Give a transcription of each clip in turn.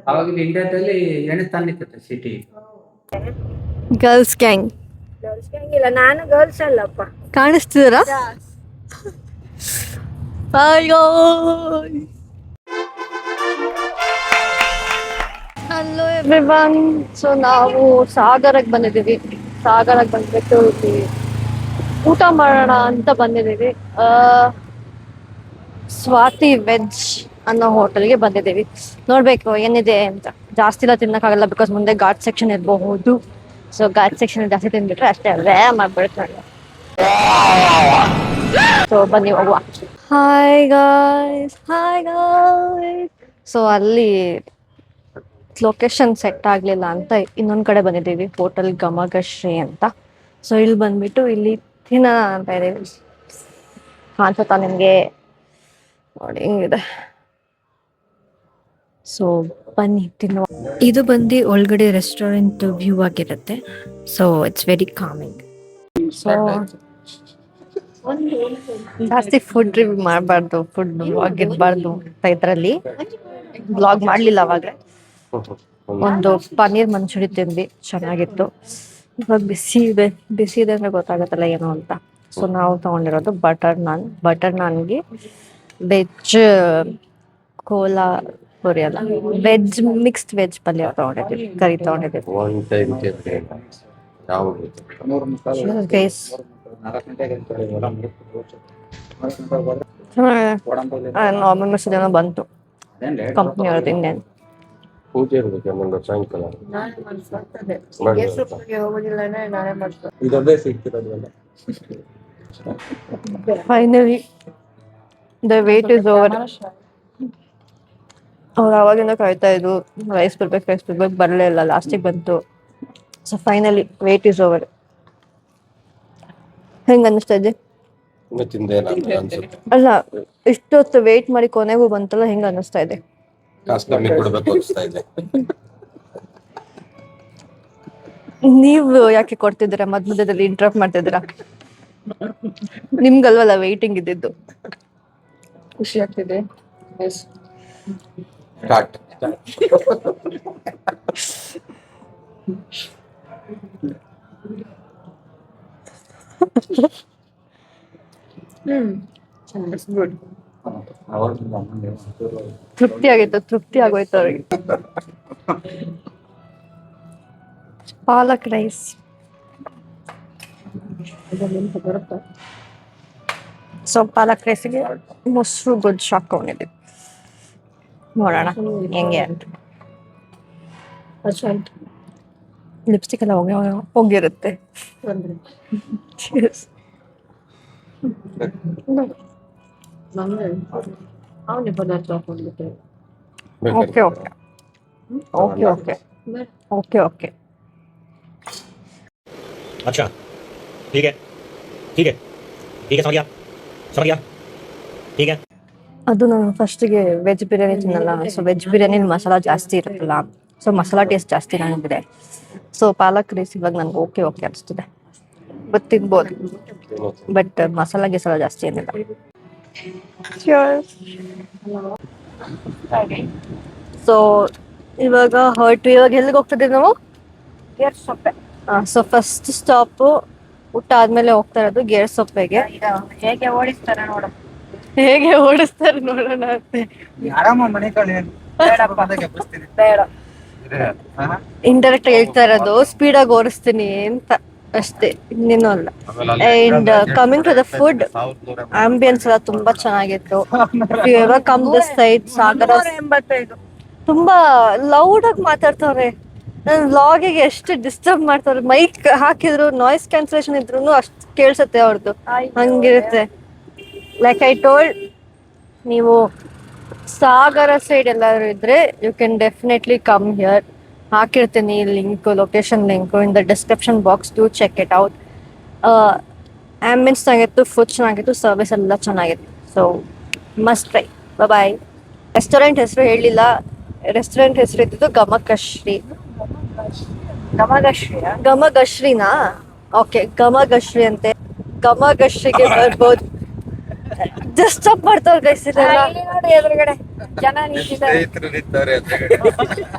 ಅವಾಗಿನ ಇಂಡಿಯಾದಲ್ಲಿ ಎಣಿಸ್ತಾನಿತ್ತು city. Girls gang ಇಲ್ಲ, ನಾನು ಗರ್ಲ್ಸ್ ಅಲ್ಲಪ್ಪ. ಕಾಣಿಸ್ತಿದ್ದೀರಾ? ಅಯ್ಯೋ ಹಲೋ ಎವ್ರಿವನ್. ಸೊ ನಾವು ಸಾಗರಕ್ಕೆ ಬಂದಿದ್ದೀವಿ. ಸಾಗರಕ್ಕೆ ಬಂದ್ಬಿಟ್ಟು ಇಲ್ಲಿ ಊಟ ಮಾಡೋಣ ಅಂತ ಬಂದಿದ್ದೀವಿ. ಸ್ವಾತಿ ವೆಜ್ ಅನ್ನೋ ಹೋಟೆಲ್ಗೆ ಬಂದಿದ್ದೀವಿ. ನೋಡ್ಬೇಕು ಏನಿದೆ ಅಂತ. ಜಾಸ್ತಿ ಎಲ್ಲ ತಿನ್ನಕ್ಕಾಗಲ್ಲ, ಬಿಕಾಸ್ ಮುಂದೆ ಘಾಟ್ ಸೆಕ್ಷನ್ ಇರಬಹುದು. ಸೊ ಘಾಟ್ ಸೆಕ್ಷನ್ ಜಾಸ್ತಿ ತಿಂದ್ಬಿಟ್ರೆ ಅಷ್ಟೇ ವ್ಯಾ ಮಾಡ್ಬಿಡ್ತಾರೆ. ಸೊ ಬನ್ನಿ ಹೋಗುವ. Hi guys, hi guys. So ಅಲ್ಲಿ ಲೊಕೇಶನ್ ಸೆಟ್ ಆಗಲಿಲ್ಲ ಅಂತ ಇನ್ನೊಂದು ಕಡೆ ಬಂದಿದ್ದೀವಿ, ಹೋಟೆಲ್ ಗಮಗಶ್ರೀ ಅಂತ. ಸೊ ಇಲ್ಲಿ ಬಂದ್ಬಿಟ್ಟು ಇಲ್ಲಿ ತಿನ್ನೋಣ ಅಂತ ಇದ್ದೀವಿ. ಕಾಣಿಸುತ್ತಾ ನಿಮಗೆ? ನೋಡಿ ಹಿಂಗಿದೆ. ಸೊ ಬನ್ನಿ ತಿನ್ನುವ. ಇದು ಬಂದು ಒಳಗಡೆ ರೆಸ್ಟೋರೆಂಟ್ ವ್ಯೂ ಆಗಿರುತ್ತೆ. So it's very coming. So ಜಾಸ್ತಿ ಫುಡ್ ರಿವ್ಯೂ ಮಾಡಬಾರ್ದು, ಫುಡ್ ವ್ಲಾಗ್ ಇರಬಾರ್ದು ಅಂತ ಇದರಲ್ಲಿ ವ್ಲಾಗ್ ಮಾಡಲಿಲ್ಲ ಅವಾಗ. ಒಂದು ಪನ್ನೀರ್ ಮಂಚೂರಿ ತಿಂದು ಚೆನ್ನಾಗಿತ್ತು. ಇವಾಗ ಬಿಸಿ ಇದೆ, ಬಿಸಿ ಇದೆ ಅಂದರೆ ಗೊತ್ತಾಗತ್ತಲ್ಲ ಏನು ಅಂತ. ಸೊ ನಾವು ತೊಗೊಂಡಿರೋದು ಬಟರ್ ನಾನ್. ಬಟರ್ ನಾನ್ಗೆ ವೆಜ್ ಕೋಲಾ ಪುರಿ ಅಲ್ಲ, ವೆಜ್ ಮಿಕ್ಸ್ಡ್ ವೆಜ್ ಪಲ್ಯ ತೊಗೊಂಡಿದ್ದೀವಿ, ಕರಿ ತೊಗೊಂಡಿದ್ದೀವಿ. ಗೈಸ್ ನಾರ್ಮಲ್ ಮೆಸೇಜ್ ಏನೋ ಬಂತು ಕಂಪ್ನಿ ಅವ್ರದ್ದು. ಇನ್ನೇನು ಪೂಜೆ ಇರಬೇಕು ಮುಂದೆ ಸಾಯಂಕಾಲ. Finally the wait is over. ಅವ್ರು ಅವಾಗಿಂದ ಕಾಯ್ತಾ ಇದ್ರು, ರೈಸ್ ಬರ್ಬೇಕು ಬರಲೇ ಇಲ್ಲ, ಲಾಸ್ಟಿಗೆ ಬಂತು. So finally wait is over. ಹೆಂಗೆ ಅನ್ನಿಸ್ತಾ ಇದೆ? ಅಲ್ಲ, ಇಷ್ಟೊತ್ತು ವೇಟ್ ಮಾಡಿ ಕೊನೆಗೂ ಬಂತಲ್ಲ, ಹೆಂಗೆ ಅನ್ನಿಸ್ತಾ ಇದೆ? ನೀವು ಯಾಕೆ ಕೊಡ್ತಿದ್ದೀರಾ? ಮಧ್ಯದಲ್ಲಿ ಇಂಟ್ರಪ್ಟ್ ಮಾಡ್ತಿದ್ದೀರಾ? ನಿಮ್ಗಲ್ವಲ್ಲ ವೇಟಿಂಗ್ ಇದ್ದಿದ್ದು. ಖುಷಿ ಆಗ್ತಿದೆ. ತೃಪ್ತಿ ಆಗಿತ್ತು, ತೃಪ್ತಿ ಆಗೋಯ್ತು ಅವ್ರಿಗೆ. ಪಾಲಕ್ ರೈಸ್. ಸೊ ಪಾಲಕ್ ರೈಸಿಗೆ ಮೊಸರು ಗೊಜ್ಜು ಹಾಕೊಂಡಿದ್ದೀವಿ. ನೋಡೋಣ ಹೆಂಗೆ ಅಂತ. ಲಿಪ್ಸ್ಟಿಕ್ ಎಲ್ಲ ಹೋಗಿರುತ್ತೆ. Okay okay okay okay okay okay. अच्छा ठीक है ठीक है ठीक है, समझ गया समझ गया ठीक है. ಅದು ನಾನು ಫಸ್ಟಿಗೆ ವೆಜ್ ಬಿರಿಯಾನಿ ತಿನ್ನಲ್ಲ. ಸೊ ವೆಜ್ ಬಿರಿಯಾನಿ ಮಸಾಲ ಜಾಸ್ತಿ ಇರುತ್ತಲ್ಲ, ಸೊ ಮಸಾಲ ಟೇಸ್ಟ್ ಜಾಸ್ತಿ ನನಗಿದೆ. ಸೊ ಪಾಲಕ್ ರೈಸ್ ಇವಾಗ ನನಗೆ ಓಕೆ ಓಕೆ ಅನಿಸ್ತಿದೆ, ಬಟ್ ತಿನ್ಬೋದು, ಬಟ್ ಮಸಾಲ ಗಿಸಾಲ ಜಾಸ್ತಿ ಏನಿಲ್ಲ. ಸೊ ಇವಾಗ ಹೊರಟು, ಇವಾಗ ಎಲ್ಲಿಗೆ ಹೋಗ್ತಿದ್ದೀವಿ ನಾವು? ಗೇರ್ಸೊಪ್ಪೆ. ಸೊ ಫಸ್ಟ್ ಸ್ಟಾಪು ಊಟ ಆದ್ಮೇಲೆ ಹೋಗ್ತಾ ಇರೋದು ಗೇರ್ಸೊಪ್ಪೆಗೆ. ಹೇಗೆ ಓಡಿಸ್ತಾರೆ ನೋಡು. ಹೇಗೆ ಓಡಿಸ್ತಾರೆ ನೋಡೋಣ ಅಂತೆ. ಬೇಡ. ಇಂಡೈರೆಕ್ಟ್ ಹೇಳ್ತಾ ಇರೋದು ಸ್ಪೀಡಾಗಿ ಓಡಿಸ್ತೀನಿ ಅಂತ ಅಷ್ಟೇ, ಇನ್ನೇನು ಅಲ್ಲ. And coming to the food, ambience ಎಲ್ಲ ತುಂಬಾ ಚೆನ್ನಾಗಿತ್ತು. Come this side Sagara. 85. ತುಂಬಾ ಲೌಡ್ ಆಗಿ ಮಾತಾಡ್ತವ್ರೆ. ನನ್ನ ವ್ಲಾಗಿಗೆ ಎಷ್ಟು ಡಿಸ್ಟರ್ಬ್ ಮಾಡ್ತಾರೆ. ಮೈಕ್ ಹಾಕಿದ್ರು ನಾಯ್ಸ್ ಕ್ಯಾನ್ಸಲೇಷನ್ ಇದ್ರು ಅಷ್ಟು ಕೇಳ್ಸತ್ತೆ ಅವ್ರದ್ದು, ಹಂಗಿರುತ್ತೆ. ಲೈಕ್ ಐ ಟೋಲ್ಡ್, ನೀವು ಸಾಗರ ಸೈಡ್ ಎಲ್ಲಾದ್ರು ಇದ್ರೆ you can definitely come here. ಹಾಕಿರ್ತೀನಿ link, location link in the description box. To check it out. Ambience ಚೆನ್ನಾಗಿತ್ತು, ಫುಡ್ ಚೆನ್ನಾಗಿತ್ತು, ಸರ್ವಿಸ್ ಎಲ್ಲ ಚೆನ್ನಾಗಿತ್ತು. So must try. Bye. Restaurant ಹೆಸರು ಹೇಳಿಲ್ಲ, ರೆಸ್ಟೋರೆಂಟ್ ಹೆಸರು ಇದ್ದಿದ್ದು ಗಮಕಶ್ರೀ. ಗಮಗಶ್ರೀ. ಓಕೆ, ಗಮಗಶ್ರೀ ಅಂತೆ. ಗಮಗಶ್ರೀಗೆ ಬರ್ಬೋದು. ಡಿಸ್ಟರ್ಬ್ ಮಾಡ್ತಾವ್ರ ಗೈಸ್ ಇದೆಲ್ಲ. ಇಲ್ಲಿ ನೋಡಿ ಎದುರುಗಡೆ ಜನ ನಿಂತಿದ್ದಾರೆ. ಸ್ನೇಹಿತರು ನಿಂತಾರೆ ಎದುರುಗಡೆ.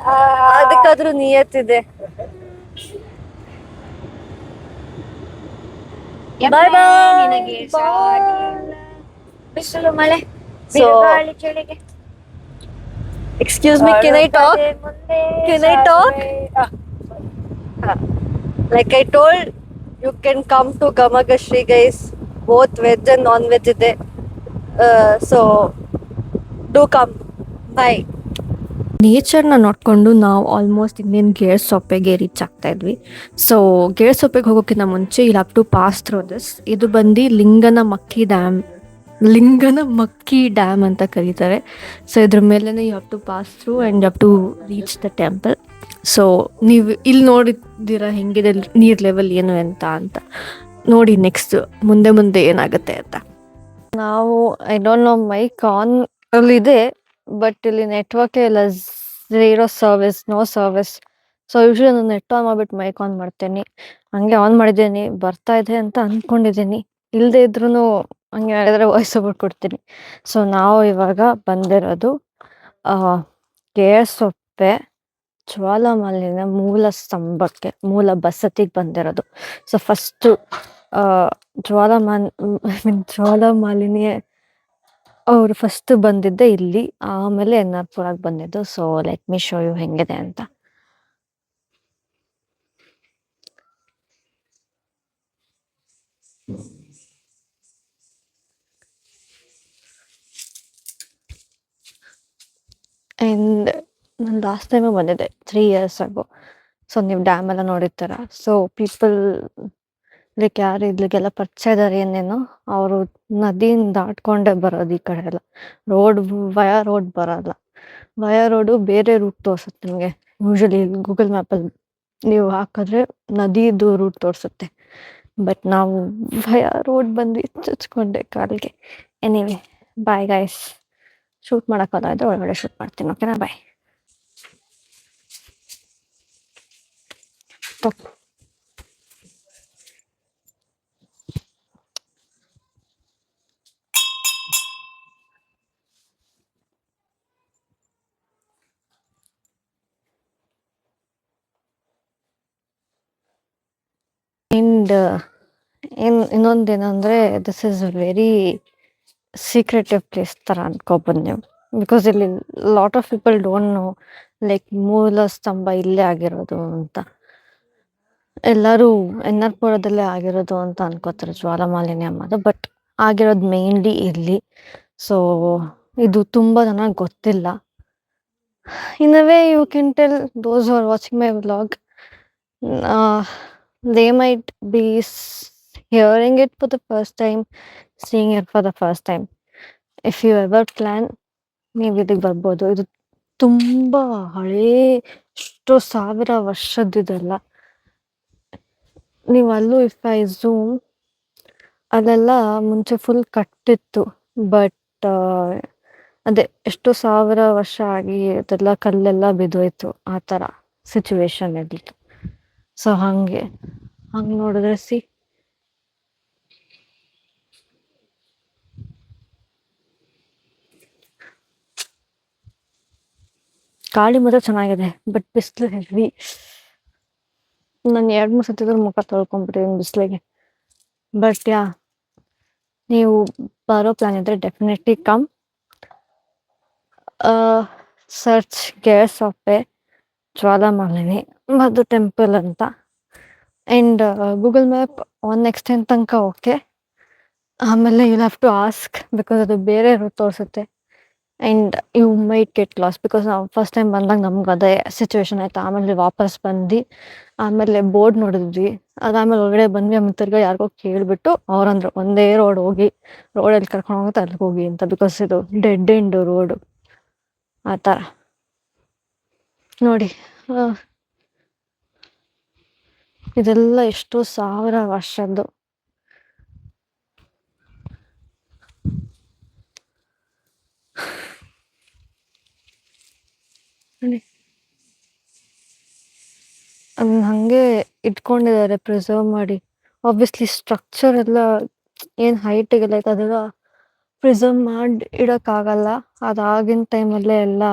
ಅದಕ್ಕಾದ್ರೂ ನಿಯತ್ತಿದೆ. ಎಮ್ಮೆ Bye bye. ನಿನಗೆ ಸಾಟಿ ಇಲ್ಲ. ಬಿಸಿಲು ಮಳೆ So- ಬಿರುಗಾಳಿ ಚಳಿಗೆ excuse me, can I talk? ಮುಂದೆ Can I talk? Like I told, you can come to Gamagashri guys. Both veg and non-veg ಇದೆ. So do come. Bye. ನೇಚರ್ನ ನೋಡಿಕೊಂಡು ನಾವು ಆಲ್ಮೋಸ್ಟ್ ಇನ್ನೇನು ಗೇರ್ಸೊಪ್ಪೆಗೆ ರೀಚ್ ಆಗ್ತಾ ಇದ್ವಿ. ಸೊ ಗೇರ್ಸೊಪ್ಪೆಗೆ ಹೋಗೋಕ್ಕಿಂತ ಮುಂಚೆ ಇಲ್ಲಿ have to pass through this. ಇದು ಬಂದು ಲಿಂಗನಮಕ್ಕಿ ಡ್ಯಾಮ್ ಅಂತ ಕರೀತಾರೆ. ಸೊ ಇದ್ರ ಮೇಲೆ you have to pass through and you have to reach the temple. So ನೀವು ಇಲ್ಲಿ ನೋಡಿದ್ದೀರ ಹೆಂಗಿದೆ ನೀರು ಲೆವೆಲ್ ಏನು ಅಂತ ನೋಡಿ ನೆಕ್ಸ್ಟ್ ಮುಂದೆ ಏನಾಗುತ್ತೆ ಅಂತ. ನಾವು I don't know mic on ಅಲ್ಲಿದೆ, ಬಟ್ ಇಲ್ಲಿ ನೆಟ್ವರ್ಕೇ ಇಲ್ಲ, zero service, no service. So usually ನಾನು ನೆಟ್ ಆನ್ ಮಾಡಿಬಿಟ್ಟು ಮೈಕ್ ಆನ್ ಮಾಡ್ತೇನೆ. ಹಂಗೆ ಆನ್ ಮಾಡಿದ್ದೀನಿ, ಬರ್ತಾ ಇದೆ ಅಂತ ಅಂದ್ಕೊಂಡಿದ್ದೀನಿ. ಇಲ್ಲದೆ ಇದ್ರೂ ಹಂಗೆ ಹೇಳಿದ್ರೆ ವಾಯ್ಸ್ ಓವರ್ ಕೊಡ್ತೀನಿ. ಸೊ ನಾವು ಇವಾಗ ಬಂದಿರೋದು ಗೇರ್ಸೊಪ್ಪೆ ಜ್ವಾಲಾಮಾಲಿನ್ಯ ಮೂಲ ಬಸತಿಗೆ ಬಂದಿರೋದು. ಸೊ ಫಸ್ಟು ಜ್ವಾಲಾಮಾಲಿನಿ ಅವರು ಫಸ್ಟ್ ಬಂದಿದ್ದೆ ಇಲ್ಲಿ, ಆಮೇಲೆ ಎನ್ನಾರ್ಪುರಕ್ಕೆ ಬಂದಿದ್ದು. So let me show you ಹೆಂಗಿದೆ ಅಂತ. ಆ್ಯಂಡ್ ನಾನು ಲಾಸ್ಟ್ ಟೈಮೇ ಬಂದಿದ್ದೆ 3 years ಆಗೋ. ಸೊ ನೀವು ಡ್ಯಾಮ್ ಎಲ್ಲ ನೋಡಿರ್ತೀರ. ಸೊ ಪೀಪಲ್ ಲೈಕ್ ಯಾರು ಇಲ್ಲಿಗೆಲ್ಲ ಪರಿಚಯ ಇದ್ದಾರೆ ಏನೇನೋ, ಅವರು ನದಿನ ದಾಟ್ಕೊಂಡೇ ಬರೋದು ಈ ಕಡೆ ಎಲ್ಲ. ವಯಾ ರೋಡ್ ಬರೋಲ್ಲ. ವಯಾ ರೋಡು ಬೇರೆ ರೂಟ್ ತೋರಿಸುತ್ತೆ ನಿಮಗೆ. ಯೂಶ್ವಲಿ ಗೂಗಲ್ ಮ್ಯಾಪಲ್ಲಿ ನೀವು ಹಾಕಿದ್ರೆ ನದಿದು ರೂಟ್ ತೋರಿಸುತ್ತೆ. ಬಟ್ ನಾವು ವಯಾ ರೋಡ್ ಬಂದ್ವಿ, ಚುಚ್ಕೊಂಡೆ ಕಾಲಿಗೆ. Anyway bye guys. ಶೂಟ್ ಮಾಡೋಕ್ಕಾದ್ರೆ ಒಳಗಡೆ ಶೂಟ್ ಮಾಡ್ತೀನಿ. ಓಕೆನಾ? ಬಾಯ್. ಆ್ಯಂಡ್ ಇನ್ನೊಂದೇನಂದರೆ this is very secretive place ಥರ ಅನ್ಕೊಬೋದು ನೀವು. ಬಿಕಾಸ್ ಇಲ್ಲಿ lot of people don't know like ಮೂಲ ಸ್ತಂಭ ಇಲ್ಲೇ ಆಗಿರೋದು ಅಂತ. ಎಲ್ಲರೂ ಎನ್ನಾರ್ಪುರದಲ್ಲೇ ಆಗಿರೋದು ಅಂತ ಅನ್ಕೋತಾರೆ ಜ್ವಾಲಾಮಾಲಿನ್ಯ ಅನ್ನೋದು, ಬಟ್ ಆಗಿರೋದು ಮೇನ್ಲಿ ಇಲ್ಲಿ. ಸೊ ಇದು ತುಂಬ ನನಗೆ ಗೊತ್ತಿಲ್ಲ. In a way you can tell those are watching my vlog, they might be hearing it for the first time, seeing it for the first time. If you ever plan, ನೀವು ಇಲ್ಲಿಗೆ ಬರ್ಬೋದು. ಇದು ತುಂಬ ಹಳೇ, ಎಷ್ಟೋ ಸಾವಿರ ವರ್ಷದಿದೆಲ್ಲ. ನೀವು ಅಲ್ಲೂ ಇಫ್ ಐ ಝೂಮ್, ಅಲ್ಲೆಲ್ಲ ಮುಂಚೆ ಫುಲ್ ಕಟ್ಟಿತ್ತು. ಬಟ್ ಅದೇ ಎಷ್ಟೋ ಸಾವಿರ ವರ್ಷ ಆಗಿ ಅದೆಲ್ಲ ಕಲ್ಲೆಲ್ಲ ಬಿದ್ದೋಯ್ತು. ಆ ಥರ ಸಿಚುವೇಶನ್ ಇದ್ದಿತ್ತು. ಸೊ ಹಂಗೆ ನೋಡಿದ್ರೆ ಗಾಳಿ ಮಾತ್ರ ಚೆನ್ನಾಗಿದೆ, ಬಟ್ ಬಿಸಿಲು ಹೆವಿ. ನಾನು 2-3 ಸತಿದ್ರು ಮುಖ ತೊಳ್ಕೊಂಡ್ಬಿಟ್ಟಿದ್ದೀನಿ ಬಿಸಿಲಿಗೆ. ಬಟ್ ನೀವು ಬರೋ ಪ್ಲಾನ್ ಇದ್ರೆ definitely come. Search Gersoppa Jwalamalini ಮಧು ಟೆಂಪಲ್ ಅಂತ. And Google map on extend ತನಕ ಓಕೆ. ಆಮೇಲೆ you have to ask, because ಅದು ಬೇರೆ ರೂಟ್ ತೋರಿಸುತ್ತೆ. And you might get lost, because ನಾವು ಫಸ್ಟ್ ಟೈಮ್ ಬಂದಾಗ ನಮ್ಗೆ ಅದೇ ಸಿಚುವೇಶನ್ ಆಯಿತು. ಆಮೇಲೆ ವಾಪಸ್ ಬಂದು ಆಮೇಲೆ ಬೋರ್ಡ್ ನೋಡಿದ್ವಿ. ಅದಾದಮೇಲೆ ಒಳಗಡೆ ಬಂದ್ವಿ. ಆಮೇಲೆ ತಿರ್ಗಾ ಯಾರಿಗೋ ಕೇಳಿಬಿಟ್ಟು ಅವ್ರಂದ್ರು ಒಂದೇ ರೋಡ್ ಹೋಗಿ, ರೋಡಲ್ಲಿ ಕರ್ಕೊಂಡು ಹೋಗುತ್ತೆ ಅಲ್ಲಿಗೆ ಹೋಗಿ ಅಂತ. ಬಿಕಾಸ್ ಇದು ಡೆಡ್ ಎಂಡ್ ರೋಡು ಆ ಥರ. ನೋಡಿ ಇದೆಲ್ಲ ಎಷ್ಟೋ ಸಾವಿರ ವರ್ಷದ್ದು. ನೋಡಿ ಅದನ್ನ ಹಾಗೆ ಇಟ್ಕೊಂಡಿದ್ದಾರೆ ಪ್ರಿಸರ್ವ್ ಮಾಡಿ. ಆಬ್ವಿಯಸ್ಲಿ ಸ್ಟ್ರಕ್ಚರ್ ಎಲ್ಲ ಏನು ಹೈಟಿಗೆಲ್ಲ ಐತೆ ಅದೆಲ್ಲ ಪ್ರಿಸರ್ವ್ ಮಾಡಿ ಇಡೋಕ್ಕಾಗಲ್ಲ. ಅದಾಗಿನ ಟೈಮಲ್ಲೇ ಎಲ್ಲ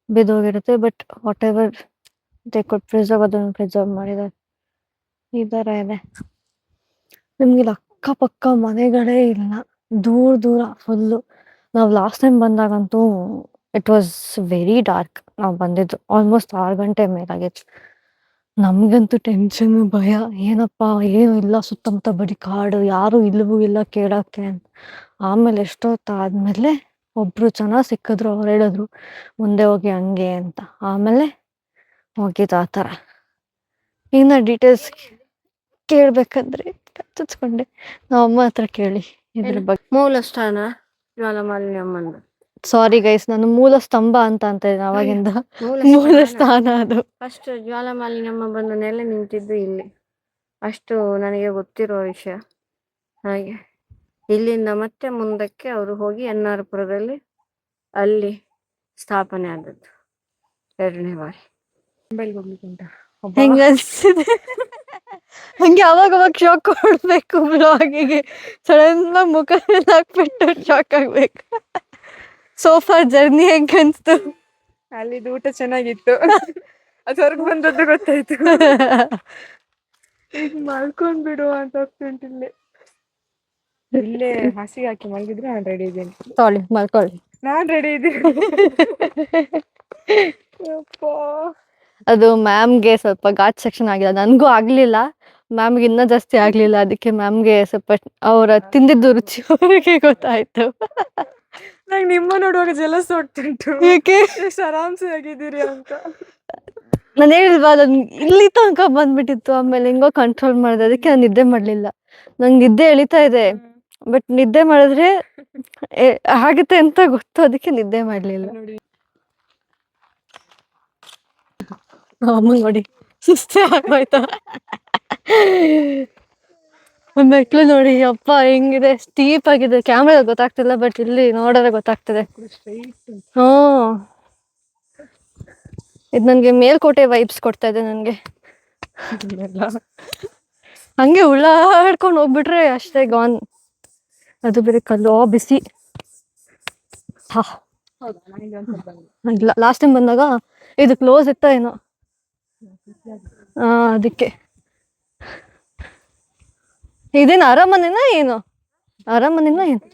ಬಿದ್ದೋಗಿರುತ್ತೆ. But whatever they could preserve ಅದನ್ನು ಪ್ರಿಸರ್ವ್ ಮಾಡಿದ್ದಾರೆ. ಈ ಥರ ಇದೆ. ನಿಮ್ಗೆ ಇಲ್ಲಿ ಅಕ್ಕಪಕ್ಕ ಮನೆಗಳೇ ಇಲ್ಲ, ದೂರ ದೂರ ಫುಲ್ಲು. ನಾವು ಲಾಸ್ಟ್ ಟೈಮ್ ಬಂದಾಗಂತೂ ಇಟ್ ವಾಸ್ ವೆರಿ ಡಾರ್ಕ್. ನಾವು ಬಂದಿದ್ದು ಆಲ್ಮೋಸ್ಟ್ 6 ಗಂಟೆ ಮೇಲಾಗಿತ್ತು. ನಮಗಂತೂ ಟೆನ್ಷನ್ನು, ಭಯ, ಏನಪ್ಪ ಏನು ಇಲ್ಲ, ಸುತ್ತಮುತ್ತ ಬರೀ ಕಾಡು, ಯಾರು ಇಲ್ಲವೂ ಇಲ್ಲ ಕೇಳೋಕ್ಕೆ ಅಂತ. ಆಮೇಲೆ ಎಷ್ಟೊತ್ತಾದ್ಮೇಲೆ ಒಬ್ರು ಜನ ಸಿಕ್ಕಿದ್ರು, ಅವ್ರು ಹೇಳಿದ್ರು ಮುಂದೆ ಹೋಗಿ ಹಂಗೆ ಅಂತ. ಆಮೇಲೆ ಹೋಗಿದ್ದು ಆ ಥರ. ಇನ್ನು ಡೀಟೇಲ್ಸ್ ಕೇಳ್ಬೇಕಂದ್ರೆ ಕಚ್ಚಿಸ್ಕೊಂಡೆ. ನಾವು ಅಮ್ಮ ಹತ್ರ ಕೇಳಿ ಇದ್ರ ಬಗ್ಗೆ. ಮೂಲ ಸ್ಥಾನ ಜ್ವಾಲಾಮಾಲಿನಿ ಅಮ್ಮಂದು. ಸಾರಿ ಗೈಸ್, ನಾನು ಮೂಲ ಸ್ತಂಭ ಅಂತ ಇದ್ದೀನಿ ಅವಾಗಿಂದ. ಮೂಲ ಸ್ಥಾನ ಅದು. ಫಸ್ಟ್ ಜ್ವಾಲಾಮಾಲಿನಿ ಅಮ್ಮ ಬಂದ ನೆಲೆ ನಿಂತಿದ್ದು ಇಲ್ಲಿ, ಅಷ್ಟು ನನಗೆ ಗೊತ್ತಿರೋ ವಿಷಯ. ಹಾಗೆ ಇಲ್ಲಿಂದ ಮತ್ತೆ ಮುಂದಕ್ಕೆ ಅವರು ಹೋಗಿ ಎನ್ನಾರ್ಪುರದಲ್ಲಿ ಅಲ್ಲಿ ಸ್ಥಾಪನೆ ಆದದ್ದು 2ನೇ ಬಾರಿ. ಹೆಂಗ ಅನ್ಸಿದೆ? ಹಂಗೆ ಅವಾಗ ಶಾಕ್ ಕೊಡ್ಬೇಕು ಬ್ಲಾಗಿಗೆ. ಸಡನ್ ಮುಖ ಹಾಕ್ಬಿಟ್ಟು ಶಾಕ್ ಆಗ್ಬೇಕು. ಸೋಫಾ ಜರ್ನಿ ಹೆಂಗ ಅನ್ಸ್ತು? ಅಲ್ಲಿದ್ದು ಊಟ ಚೆನ್ನಾಗಿತ್ತು. ಅದು ಹೊರಗೆ ಬಂದದ್ದು ಗೊತ್ತಾಯ್ತು. ಈಗ ಮಲ್ಕೊಂಡ್ ಬಿಡು ಅಂತ ಹೋಗ್ತುಂಟಿಲ್ಲೇ. ಇಲ್ಲೇ ಹಾಸಿಗೆ ಹಾಕಿ ಮಲಗಿದ್ರೆ ನಾನು ರೆಡಿ ಇದ್ದೀನಿ. ತೊಳಿ ಮಲ್ಕೊಳ್ಳಿ. ನಾನ್ ರೆಡಿ ಇದ್ದೀನಿ. ಅದು ಮ್ಯಾಮ್ಗೆ ಸ್ವಲ್ಪ ಘಾಟ್ ಸೆಕ್ಷನ್ ಆಗಿಲ್ಲ, ನನಗೂ ಆಗ್ಲಿಲ್ಲ, ಮ್ಯಾಮ್ಗೆ ಇನ್ನೂ ಜಾಸ್ತಿ ಆಗ್ಲಿಲ್ಲ. ಅದಕ್ಕೆ ಮ್ಯಾಮ್ಗೆ ಸ್ವಲ್ಪ ಅವ್ರ ತಿಂದಿದ್ದು ರುಚಿ ಅವ್ರಿಗೆ ಗೊತ್ತಾಯ್ತು. ನಂಗೆ ನಿಮ್ಮ ನೋಡುವಾಗ ಜಲಸ್ ಹೊಟ್ಟುಂಟು. ಯಾಕೆ? ಎಷ್ಟು ಆರಾಮ್ಸೆ ಆಗಿದ್ದೀರಿ ಅಂತ. ನಾನು ಹೇಳಿಲ್ವಾ, ನನ್ ಇಲ್ಲಿ ತನಕ ಬಂದ್ಬಿಟ್ಟಿತ್ತು. ಆಮೇಲೆ ಹೆಂಗೋ ಕಂಟ್ರೋಲ್ ಮಾಡಿದೆ, ಅದಕ್ಕೆ ನಾನು ನಿದ್ದೆ ಮಾಡ್ಲಿಲ್ಲ. ನಂಗೆ ನಿದ್ದೆ ಎಳಿತಾ ಇದೆ, ಬಟ್ ನಿದ್ದೆ ಮಾಡಿದ್ರೆ ಆಗುತ್ತೆ ಅಂತ ಗೊತ್ತು, ಅದಕ್ಕೆ ನಿದ್ದೆ ಮಾಡ್ಲಿಲ್ಲ. ಅಮ್ಮ ನೋಡಿ ಸುಸ್ತೇ ಆಗೋಯ್ತಾ. ಮೆಟ್ಲು ನೋಡಿ ಅಪ್ಪ ಹೆಂಗಿದೆ, ಸ್ಟೀಪ್ ಆಗಿದೆ. ಕ್ಯಾಮ್ರಾ ಗೊತ್ತಾಗ್ತಿಲ್ಲ, ಬಟ್ ಇಲ್ಲಿ ನೋಡಿದ್ರೆ ಗೊತ್ತಾಗ್ತದೆ. ಇದು ನನಗೆ ಮೇಲ್ಕೋಟೆ ವೈಬ್ಸ್ ಕೊಡ್ತಾ ಇದೆ ನನಗೆ. ಹಂಗೆ ಉಳ್ಳಾಡ್ಕೊಂಡು ಹೋಗ್ಬಿಟ್ರೆ ಅಷ್ಟೇ ಗಾನ್. ಅದು ಬೇರೆ ಕಲ್ಲು ಬಿಸಿ. ಇಲ್ಲ, ಲಾಸ್ಟ್ ಟೈಮ್ ಬಂದಾಗ ಇದು ಕ್ಲೋಸ್ ಇತ್ತ ಏನೋ, ಅದಕ್ಕೆ. ಇದೇನು ಅರಮನೆನಾ ಏನು? ಅರಮನೆನಾ ಏನು?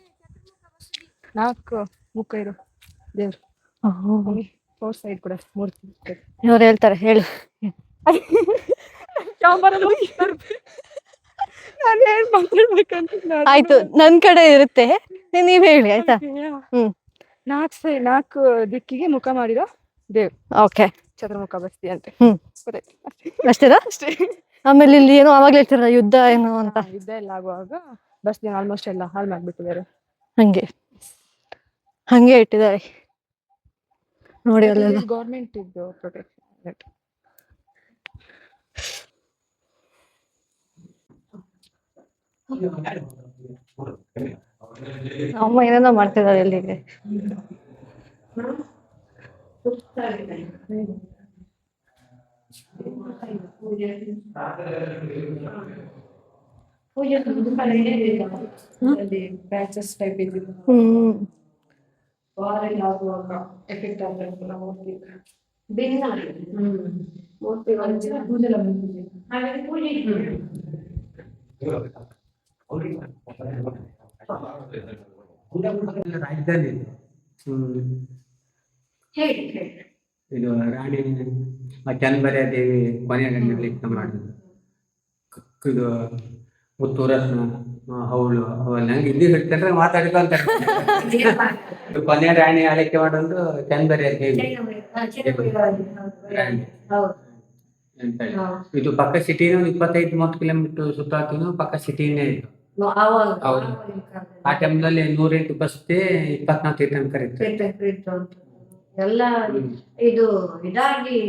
4 ಮುಖ ಇರೋ ದೇವ್ರು. 4 ಸೈಡ್ ಕೂಡ ಮೂರ್ತಿ. ಇವ್ರು ಹೇಳ್ತಾರೆ, ಹೇಳಿ. ನಾನು ಏನ್ ಮಾತಾಡ್ಬೇಕಂತ. ಆಯ್ತು, ನನ್ ಕಡೆ ಇರುತ್ತೆ, ನೀವ್ ಹೇಳಿ ಆಯ್ತಾ. 4 ದಿಕ್ಕಿಗೆ ಮುಖ ಮಾಡಿರೋ ದೇವ್ರು. ಓಕೆ, ಚಂದ್ರಮುಖ ಬಸ್ತಿ ಅಂತೆ. ಅಷ್ಟೇನಾ? ಅಷ್ಟೇ. ಆಮೇಲೆ ಇಲ್ಲಿ ಏನೋ ಅವಾಗ್ಲೇ ಹೇಳ್ತಾರ ಯುದ್ಧ ಏನೋ ಅಂತ. ಯುದ್ಧ ಎಲ್ಲ ಆಗುವಾಗ ಬಸ್ತಿ ಆಲ್ಮೋಸ್ಟ್ ಎಲ್ಲ ಹಾಳು ಮಾಡ್ಬಿಟ್ಟಿದ್ದಾರೆ. ಹಂಗೆ ಇಟ್ಟಿದ್ದಾರೆ ನೋಡಿ ಅಲ್ಲೆಲ್ಲ. ಗೌರ್ಮೆಂಟ್ ಇದ್ದು ಪ್ರೊಟೆಕ್ಷನ್. ಅಮ್ಮ ಏನೇನೋ ಮಾಡ್ತಿದ್ದಾರೆ ಇಲ್ಲಿಗೆ. ಬ್ಯಾಚಸ್ ಟೈಪ್ ಇದ್ದಿದ್ದು ಎಫೆಕ್ಟ್ ರಾಜ್ಯದಲ್ಲಿ ಇದು ರಾಣಿ ಚನ್ನಬರಿಯ ದೇವಿ ಕೊನೆಯ ಗಂಟೆ ಮಾಡಿದ್ರು. ಇದು ಮುತ್ತೂರತ್ನ ಅವಳು ಅವೆಲ್ಲ ನಂಗೆ ಹಿಂದಿ ಹಿಡ್ಕೊಂಡ್ರೆ ಮಾತಾಡ್ಕೊಂತ ಕೊನೆಯ ರಾಣಿ ಆಳ್ವಿಕೆ ಮಾಡೋದು ಚನ್ನಬರಿಯ ದೇವಿ ರಾಣಿ ಅಂತ ಹೇಳಿ. ಇದು ಪಕ್ಕ ಸಿಟಿನೂ 25-30 ಕಿಲೋಮೀಟರ್ ಸುತ್ತಾಕಿನೂ ಪಕ್ಕ ಸಿಟಿನೇ ಇದು. ಹೌದು, ಆ ಟೈಮ್ನಲ್ಲಿ 108 ಬಸ್ತಿ 24 ತೀರ್ಥನ್ ಕರೀತಾರೆ. ಎಲ್ಲ ಇದು ಇದಾಗಿ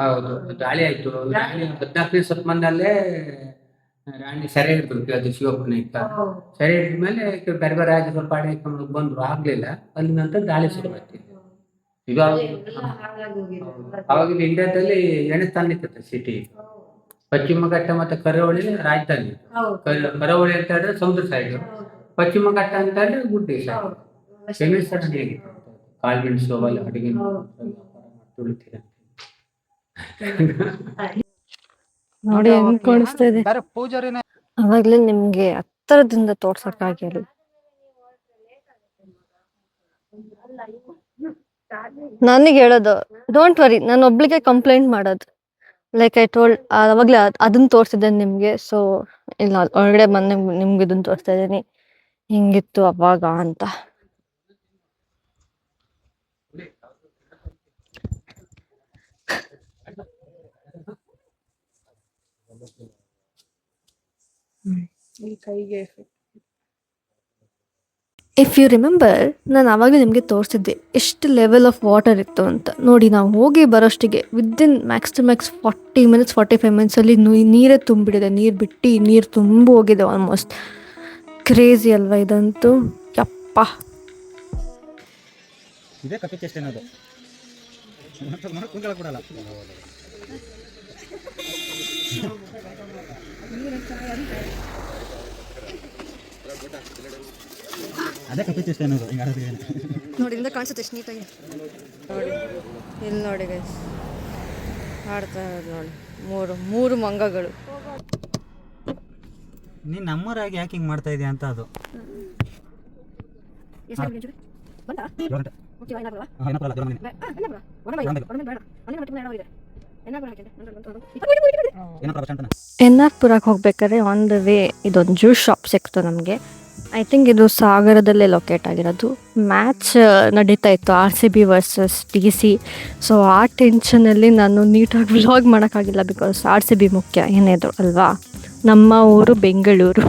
ಹೌದು, ದಾಳಿ ಆಯ್ತು. ರಾಣಿ 14ನೇ ಶತಮಾನದಲ್ಲೇ ರಾಣಿ ಸೆರೆ ಹಿಡಿದ್ರು. ಅದು ಶಿವಪ್ಪನ ಇತ್ತ ಸೆರೆ ಹಿಡಿದ್ಮೇಲೆ ಬೇರೆ ಬೇರೆ ರಾಜ್ಯ ಸ್ವಲ್ಪ ಆಡಳಿತ ಬಂದ್ರು, ಆಗ್ಲಿಲ್ಲ. ಅಲ್ಲಿ ನಂತರ ದಾಳಿ ಶುರುವಾಯ್ತು. ಈಗ ಅವಾಗ ಇಂಡಿಯಾದಲ್ಲಿ 8ನೇ ಸ್ಥಾನ ಇತ್ತು ಸಿಟಿ. ಪಶ್ಚಿಮ ಘಟ್ಟ ಮತ್ತೆ ಕರಾವಳಿ ರಾಜಧಾನಿ. ಕರಾವಳಿ ಅಂತ ಹೇಳಿದ್ರೆ ಸಮುದ್ರ ಸೈಡ್, ಪಶ್ಚಿಮ ಘಟ್ಟ ಅಂತಂದ್ರೆ ಗುಡ್ಡ ಸೆಮಿಸ್ಟರ್ ಹೇಗೆ ಕಾಳ್ಮೆಣಸು ಅವೆಲ್ಲ ಅಡುಗೆ ತುಳಿತೀರ ನೋಡಿ ಹೆಂಗ್ ಕಾಣಿಸ್ತಾ ಇದೆ. ಅವಾಗ್ಲೇ ನಿಮ್ಗೆ ಹತ್ತಿರದಿಂದ ತೋರ್ಸಕ್ಕಾಗಿಲ್ಲ. ನನಗೆ ಹೇಳೋದು ಡೋಂಟ್ ವರಿ, ನಾನು ಒಬ್ಳಿಗೆ ಕಂಪ್ಲೇಂಟ್ ಮಾಡೋದು. ಲೈಕ್ ಐ ಟೋಲ್ಡ್, ಅವಾಗ್ಲೇ ಅದನ್ನ ತೋರಿಸಿದ್ದೆ ನಿಮ್ಗೆ. ಸೊ ಇಲ್ಲ, ಒಳಗಡೆ ಬಂದು ನಿಮ್ಗೆ ಇದನ್ನ ತೋರಿಸ್ತಾ ಇದ್ದೀನಿ, ಹಿಂಗಿತ್ತು ಅವಾಗ ಅಂತ. ಈ ಕೈಗೆ ಇಫ್ ಯು ರಿಮೆಂಬರ್, ನಾನು ಆವಾಗ ನಿಮಗೆ ತೋರಿಸಿದ್ದೆ ಎಷ್ಟು ಲೆವೆಲ್ ಆಫ್ ವಾಟರ್ ಇತ್ತು ಅಂತ. ನೋಡಿ, ನಾವು ಹೋಗಿ ಬರೋಷ್ಟಿಗೆ within max to max 40 minutes 45 ಮಿನಿಟ್ಸಲ್ಲಿ ನೀರೇ ತುಂಬಿಡಿದೆ. ನೀರು ತುಂಬ ಹೋಗಿದೆ ಆಲ್ಮೋಸ್ಟ್. ಕ್ರೇಜಿ ಅಲ್ವಾ ಇದಂತೂ? ಯಪ್ಪ. ಇದೇ ಕಪ್ಪೆ ಚೆಸ್ಟ್ ಅನ್ನೋದು ಕೊಡಲ್ಲ. ಅದೇ ಕಪ್ಪೆ ಚೆಸ್ಟ್ ಅನ್ನೋದು. ನೋಡಿ, ಇಂದ ಕಾಣಿಸುತ್ತೆ ಎಷ್ಟು ನೀಟಾಗಿ. ನೋಡಿ ಇಲ್ಲಿ ನೋಡಿ ಗೈಸ್, ಆಡ್ತಾ ಇರೋದು ನೋಡಿ, ಮೂರು ಮಂಗಗಳು. ನೀನು ನಮ್ಮೂರಾಗಿ ಯಾಕೆ ಹಿಂಗೆ ಮಾಡ್ತಾ ಇದೆಯಾ ಅಂತ ಅದು. NR ಪುರಕ್ಕೆ ಹೋಗ್ಬೇಕಾದ್ರೆ ಆನ್ ದ ವೇ ಇದೊಂದು ಜ್ಯೂಸ್ ಶಾಪ್ ಸಿಕ್ತು ನಮಗೆ. ಐ ಥಿಂಕ್ ಇದು ಸಾಗರದಲ್ಲೇ ಲೊಕೇಟ್ ಆಗಿರೋದು. ಮ್ಯಾಚ್ ನಡೀತಾ ಇತ್ತು RCB ವರ್ಸಸ್ DC. ಸೊ ಆ ಟೆನ್ಷನಲ್ಲಿ ನಾನು ನೀಟಾಗಿ ವ್ಲಾಗ್ ಮಾಡೋಕ್ಕಾಗಿಲ್ಲ, ಬಿಕಾಸ್ RCB ಮುಖ್ಯ ಏನಿದ್ರು ಅಲ್ವಾ. ನಮ್ಮ ಊರು ಬೆಂಗಳೂರು.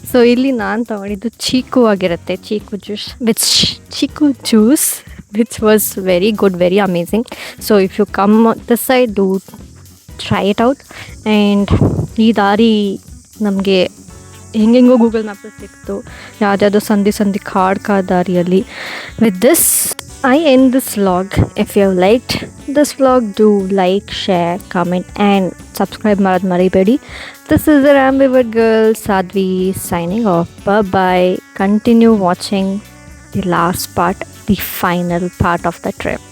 ಸೊ ಇಲ್ಲಿ ನಾನು ತಗೊಂಡಿದ್ದು ಚೀಕು ಆಗಿರುತ್ತೆ, chikoo juice which was very good, very amazing. So if you come this side, do try it out. And ಈ ದಾರಿ ನಮಗೆ ಹೆಂಗೆಂಗೋ ಗೂಗಲ್ ಮ್ಯಾಪಲ್ಲಿ ಸಿಕ್ತು, ಯಾವುದ್ಯಾವುದೋ ಸಂಧಿ ಕಾಡ್ಕ ದಾರಿಯಲ್ಲಿ. With this I end this vlog. If you have liked this vlog, do like, share, comment and subscribe ಮಾಡೋದು ಮರಿಬೇಡಿ. This is the Ambivert Girl Sadhvi signing off. Bye. Continue watching the last part, the final part of the trip.